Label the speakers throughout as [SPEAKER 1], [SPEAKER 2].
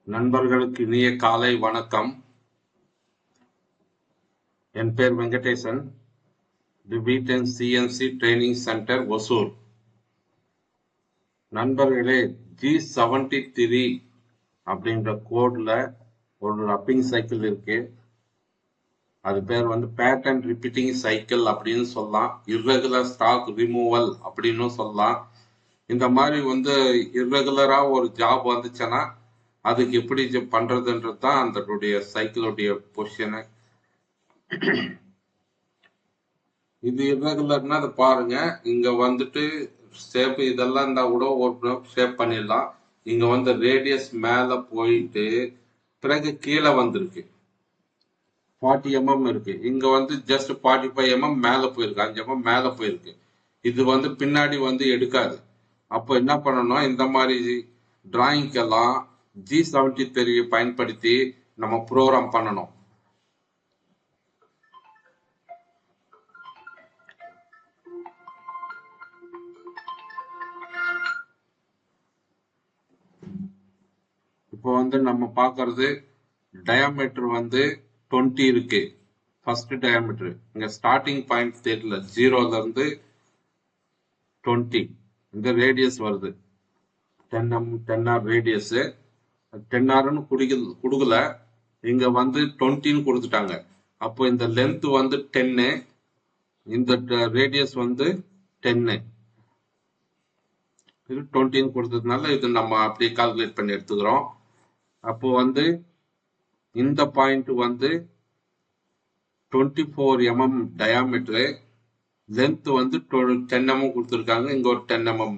[SPEAKER 1] நண்பர்களுக்கு இனிய காலை வணக்கம். என் பேர் Venkatesan. The Beaton CNC training centre Hosur. நண்பர்களே, G73 அப்படின்ற கோட்ல ஒரு ரப்பிங் சைக்கிள் இருக்கு. அது பேர் பேட்டர்ன் ரிப்பீட்டிங் சைக்கிள் அப்படின்னு சொல்லலாம். இர்ரெகுலர் ஸ்டாக் ரிமூவல் அப்படின்னு சொல்லலாம். இந்த மாதிரி இர்ரெகுலரா ஒரு ஜாப் வந்துச்சுன்னா அதுக்கு எப்படி பண்றதுன்றது தான் அந்த சைக்கிளுடைய பொசிஷனு. இது இர்ரெகுலர்னா அதை பாருங்க. இங்க ஷேப் இதெல்லாம் இருந்தா கூட ஒரு ஷேப் பண்ணிடலாம். இங்க ரேடியஸ் மேல போயிட்டு பிறகு கீழே வந்திருக்கு 40 mm இருக்கு. இங்க ஜஸ்ட் 45 mm மேல போயிருக்கு, 5 mm மேல போயிருக்கு. இது பின்னாடி எடுக்காது. அப்போ என்ன பண்ணணும், இந்த மாதிரி டிராயிங்கெல்லாம் G73 பயன்படுத்தி நம்ம ப்ரோக்ராம் பண்ணணும். இப்போ நம்ம பார்க்கறது டயாமீட்டர் 20 இருக்கு. ஃபர்ஸ்ட் டயாமீட்டர் இங்க ஸ்டார்டிங் பாயிண்ட் தெரியல, 0ல இருந்து 20 இந்த ரேடியஸ் வருது. 10 ரேடியஸ் 10 கொடுக்கல, இங்க 20ன்னு கொடுத்துட்டாங்க. அப்போ இந்த லென்த் 10, இந்த ரேடியஸ் 10, இது 20ன்னு கொடுத்ததுனால இது நம்ம அப்படியே கால்குலேட் பண்ணி எடுத்துக்கிறோம். அப்போ இந்த பாயிண்ட் 24 mm டயாமீட்டரு, லென்த் 10 mm கொடுத்துருக்காங்க. இங்க ஒரு 10 mm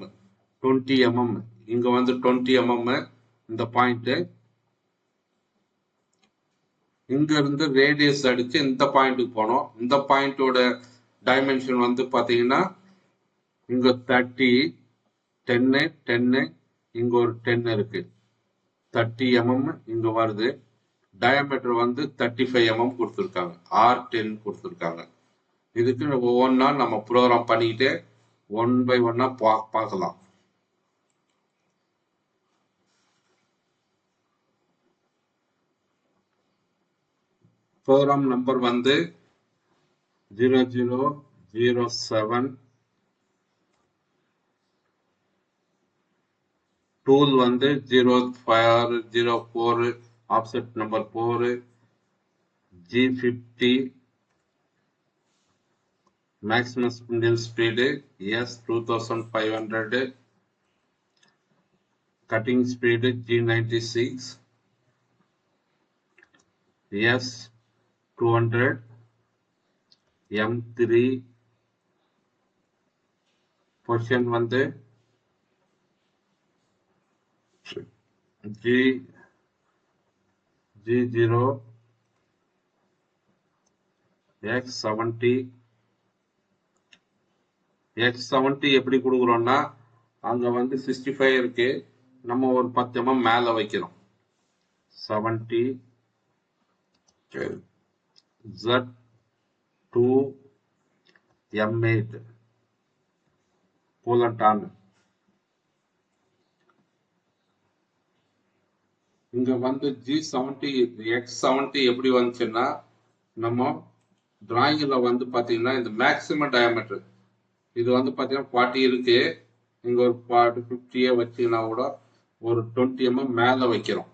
[SPEAKER 1] 20 mm, இங்க 20 mm இந்த பாயிண்ட். இங்க இருந்து ரேடியஸ் அடிச்சு இந்த பாயிண்ட்டுக்கு போனோம். இந்த பாயிண்டோட டைமென்ஷன் பாத்தீங்கன்னா இங்க 30, 10, 10, இங்க ஒரு 10 இருக்கு, 30 mm இங்க வருது. டயாமீட்டர் 35 mm கொடுத்துருக்காங்க, R10 கொடுத்துருக்காங்க. இதுக்கு ஒவ்வொன்றா நம்ம ப்ரோக்ராம் பண்ணிக்கிட்டே ஒன் பை ஒன்னா பார்க்கலாம். Program number 0007. Tool 04, offset number 4, G50, maximum spindle speed S2500, cutting speed G96, S200, M3, position G0, X70. X70 எப்படி கொடுக்குறோம்னா, அங்க 65 இருக்கு, நம்ம ஒரு 10 mm மேல வைக்கிறோம். 70, Z2, M8 போலட்டான். இங்க G70 X70 எப்படி வந்துச்சுன்னா, நம்ம டிராயிங்ல பாத்தீங்கன்னா இந்த மேக்சிமம் டயாமீட்டர் இது பாத்தீங்கன்னா 40 இருக்கு. இங்க ஒரு 50 வச்சீங்கன்னா கூட ஒரு 20 mm மேல வைக்கிறோம்.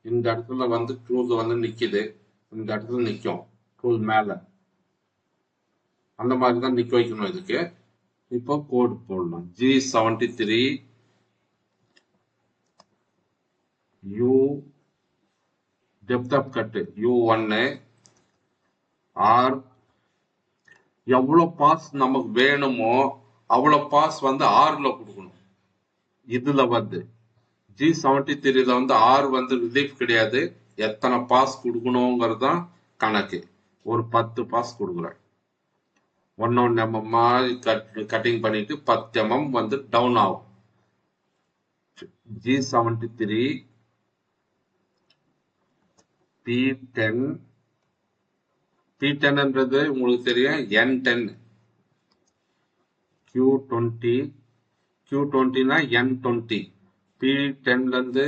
[SPEAKER 1] இந்த இடத்துல டூல் நிக்குது, இந்த இடத்துல நிக்கும் டூல் மேல. அந்த மாதிரி தான் நிக்க வைக்கணும் இதுக்கு. இப்போ கோட் போடலாம். G73 U depth of cut U1, R எவ்வளவு பாஸ் நமக்கு வேணுமோ அவ்வளவு பாஸ் ஆர்ல கொடுக்கணும். இதுல G73ல R ரிலீஃப் கிடையாது, எத்தனை பாஸ் கொடுக்கணுங்கிறது தான் கணக்கு. ஒரு 10 பாஸ் கொடுக்குறேன். 1 mm கட்டிங் பண்ணிட்டு 10 mm டவுன் ஆகும். G73 P10, P10ன்றது உங்களுக்கு தெரியும், N10, Q20, Q20னா N20, P10ல இருந்து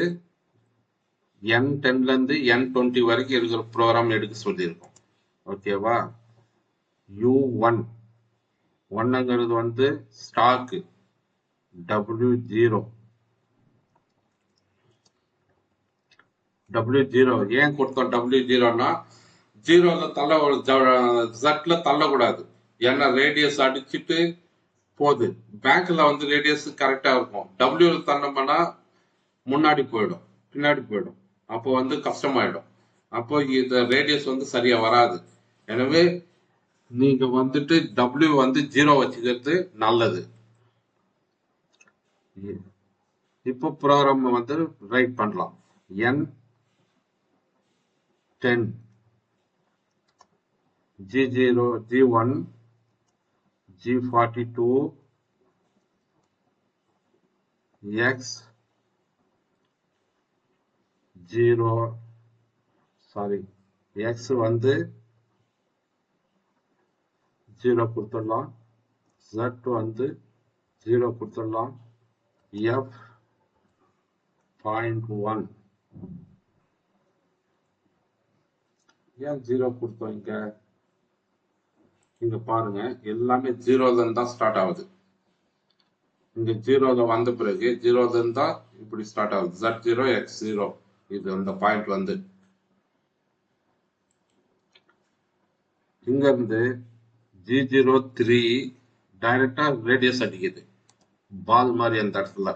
[SPEAKER 1] N10 இருந்து N20 வரைக்கும் இருக்கிற ப்ரோக்ராம் எடுக்க சொல்லியிருக்கோம். ஓகேவா? U1 ஒன்னுங்கிறது வந்து ஸ்டாக்கு W0 ஏன் கொடுத்தோம் W0னா ஜீரோல ஜட்ல தள்ளக்கூடாது. ஏன்னா ரேடியஸ் அடிச்சுட்டு போகுது. பேங்க்ல வந்து ரேடியஸ் கரெக்டா இருக்கும். டபிள்யூல தள்ளோம்னா முன்னாடி போயிடும், பின்னாடி போயிடும். அப்போ வந்து கஷ்டமாயிடும். அப்போ இந்த ரேடியஸ் வந்து சரியா வராது. எனவே நீங்க வந்துட்டு W வந்து 0 வச்சுக்கிறது நல்லது. இப்போ ப்ரோக்ராம் வந்து ரைட் பண்ணலாம். N10 G0 G1 G42 X 0 sorry X வந்து 0 கொடுத்துடலாம், Z வந்து 0 கொடுத்துடலாம், F 0.1 ஏன் 0 கொடுத்தோம்? இங்க பாருங்க, எல்லாமே 0ல இருந்து தான் ஸ்டார்ட் ஆகுது. இங்க 0ல வந்த பிறகு 0ல இருந்து தான் இப்படி ஸ்டார்ட் ஆகுது. Z0 X0 இது அந்த பாயிண்ட் வந்து இங்க இருந்து G03 டைரக்டா ரேடியஸ் அடிக்குது பால் மாதிரி அந்த இடத்துல.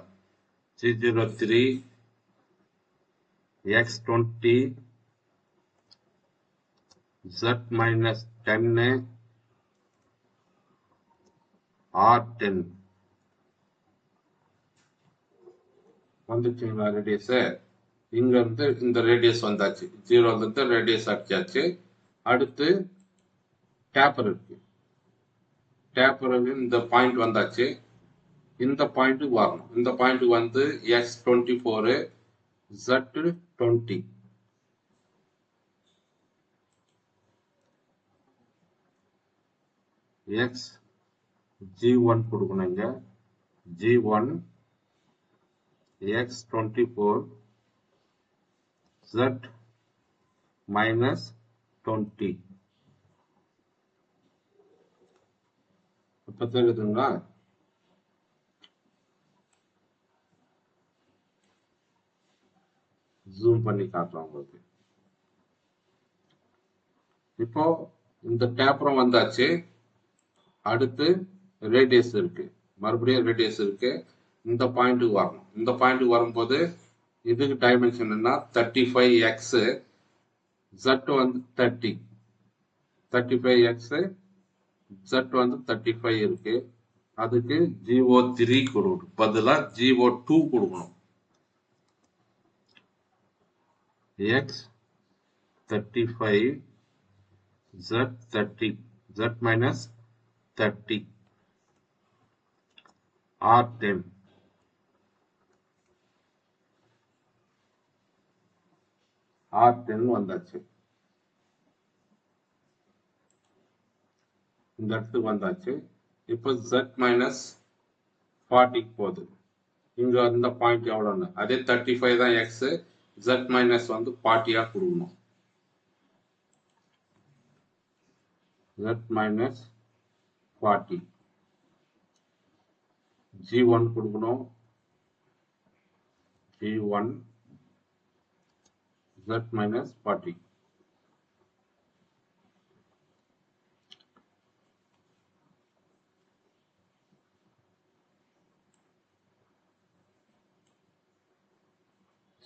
[SPEAKER 1] G03 X20 Z-10 R10 வந்துச்சுங்களா radius? இங்க இருந்து இந்த ரேடியஸ் வந்தாச்சு. 0ல இருந்து ரேடியஸ் அடிச்சாச்சு. அடுத்து டேப்பர் இருக்கு. டேப்பருக்கு இந்த பாயிண்ட் வந்தாச்சு. இந்த பாயிண்ட்டுக்கு வரணும். இந்த பாயிண்ட் வந்து X24 Z20 X G1 கொடுக்கணும். இங்க G1 X24 Z -20 இப்ப தெரியுதுங்களா? ஜூம் பண்ணி காட்டுறோம் உங்களுக்கு. இப்போ இந்த டேப்பரம் வந்தாச்சு. அடுத்து ரேடியஸ் இருக்கு, மறுபடியும் ரேடியஸ் இருக்கு. இந்த பாயிண்ட்டுக்கு வரணும். இந்த பாயிண்ட்டுக்கு வரும்போது இதுக்கு டைமென்ஷன் என்ன? 35x Z வந்து 30 35x Z வந்து 35 இருக்கு. அதுக்கு G03 கொடுக்கணும், பதிலா G02 கொடுக்கணும். X 35 Z 30 Z -30 R10 R10 வந்தாச்சு. இந்த இடத்துக்கு வந்தாச்சு. இப்போ Z -40 போகுது. இங்க இந்த பாயிண்ட் எவ்வளோன்னு அதே 35 தான் X, Z மைனஸ் வந்து 40 கொடுக்கணும். Z -40 G1 கொடுக்கணும். G1 Z -40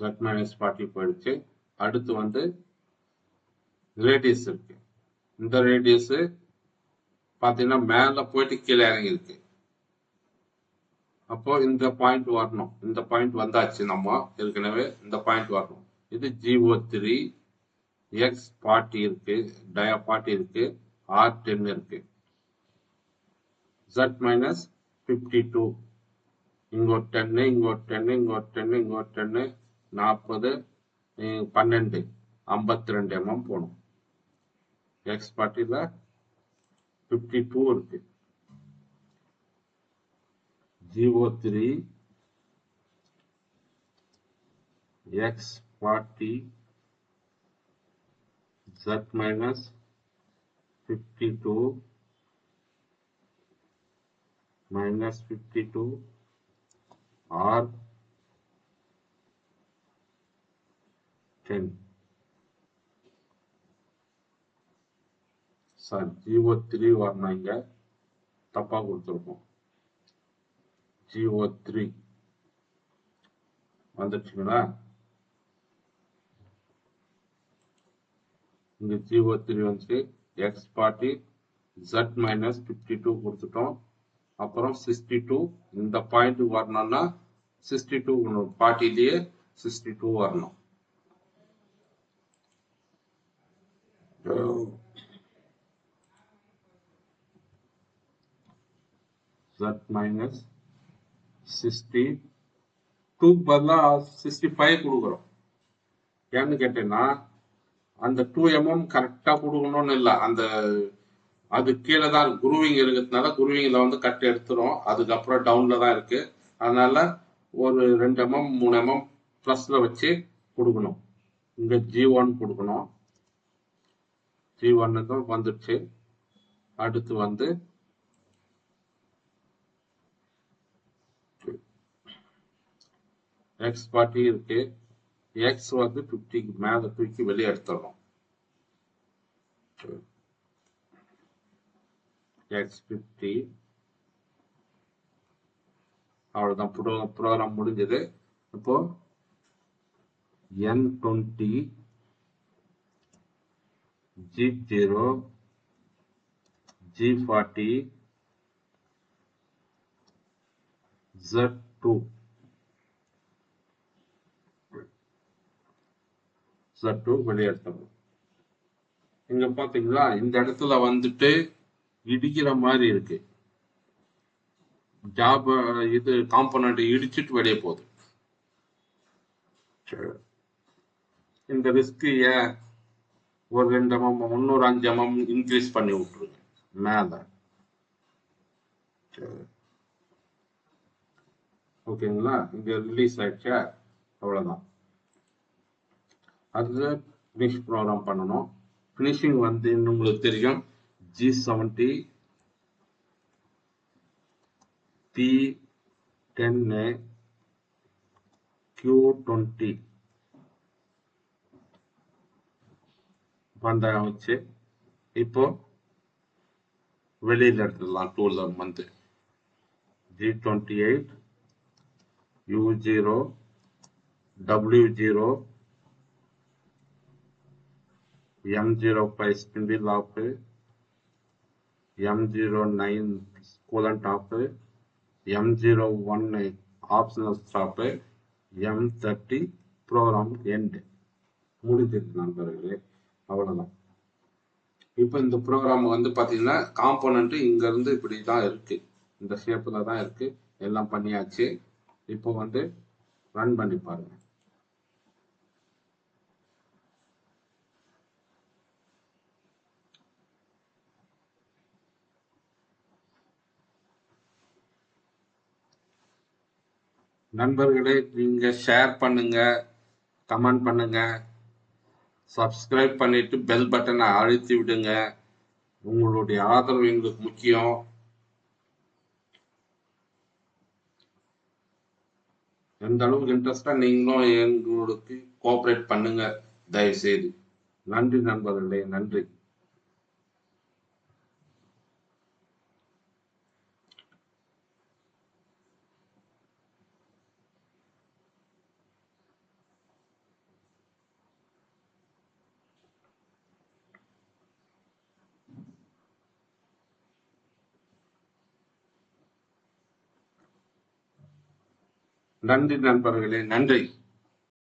[SPEAKER 1] Z -40 போயிடுச்சு. அடுத்து வந்து ரேடியஸ் இருக்கு. இந்த ரேடியஸ் பாத்தீங்கன்னா மேல போயிட்டு கீழே இறங்கி இருக்கு. அப்போ இந்த பாயிண்ட் வரணும். இந்த பாயிண்ட் வந்தாச்சு. நம்ம ஏற்கனவே இந்த பாயிண்ட் வரணும். இது G03 X40 இருக்கு, டயா 40 இருக்கு, R10 இருக்கு. Z -52 இங்க ஒரு 10 இங்க ஒரு 10 இங்க ஒரு 10 இங்க ஒரு 10 40 12 52 mm போகணும். X40ல 52 இருக்கு. G03 X 40 z minus 52 minus 52 or 10. Sir 03 வரணும், இங்க தப்பா கொடுத்துருக்கோம். 03 வந்துடுச்சுங்களா? இங்க 03 வந்துச்சு. x40 z minus 52 கொடுத்துட்டோம். அப்புறம் 62 இந்த பாயிண்ட் வரணும்னா 62 40லயே 62 வரணும். z minus 62 பதிலா 65 கொடுக்குறோம். ஏன்னு கேட்டீங்கன்னா அந்த 2 mm கரெக்டா கொடுக்கணும்னு இல்லை, அந்த அது கீழே தான் குரூவிங் இருக்கிறதுனால குரூவிங்ல வந்து கட் எடுத்துரும். அதுக்கப்புறம் டவுன்ல தான் இருக்கு. அதனால ஒரு 2 mm 3 mm பிளஸ்ல வச்சு கொடுக்கணும். இங்க G1 கொடுக்கணும். G1 வந்துடுச்சு. அடுத்து வந்து x40 இருக்கு. x வந்து 50க்கு மேல தூக்கி வெளியே எடுத்துடணும். x50 அவ்வளவுதான், ப்ரோக்ராம் முடிஞ்சது. இப்போ N20 G0 G40 Z2 வெளியே எடுத்துடணும். இங்க பாத்தீங்களா, இந்த இடத்துல வந்துட்டு இடிக்கிற மாதிரி இருக்கு. ஜாப் இது காம்போனன்ட் இடிச்சிட்டு வெளியே போகுது. இந்த ரிஸ்க் ஏன் ஒரு 2 mm இன்னொரு 5 mm இன்க்ரீஸ் பண்ணி விட்டுருங்க மேல. ஓகேங்களா? இங்க ரிலீஸ் ஆயிடுச்சா? அவ்வளவுதான். அது ஃபினிஷ் ப்ரோக்ராம் பண்ணணும். ஃபினிஷிங் வந்து உங்களுக்கு தெரியும், G70 P10 Q20 வச்சு இப்போ வெளியில எடுத்துடலாம். டூல்ல வந்து G28 U0 W0 M05 spindle off, M09 coolant off, M01 optional stop, M30 program end. முடிஞ்சிருக்கு நண்பர்களே, அவ்வளவுதான். இப்போ இந்த ப்ரோக்ராம் வந்து பாத்தீங்கன்னா காம்போனன்ட் இங்க இருந்து இப்படிதான் இருக்கு, இந்த ஷேப்ல தான் இருக்கு. எல்லாம் பண்ணியாச்சு. இப்போ வந்து ரன் பண்ணி பாருங்க. நண்பர்களே, நீங்க ஷேர் பண்ணுங்க, கமெண்ட் பண்ணுங்க, சப்ஸ்கிரைப் பண்ணிட்டு பெல் பட்டனை அழுத்தி விடுங்க. உங்களுடைய ஆதரவு எங்களுக்கு முக்கியம். எந்த அளவுக்கு இன்ட்ரெஸ்டா நீங்களும் எங்களுக்கு கோஆபரேட் பண்ணுங்க தயவு செய்து. நன்றி நண்பர்களே, நன்றி. நன்றி நண்பர்களே, நன்றி.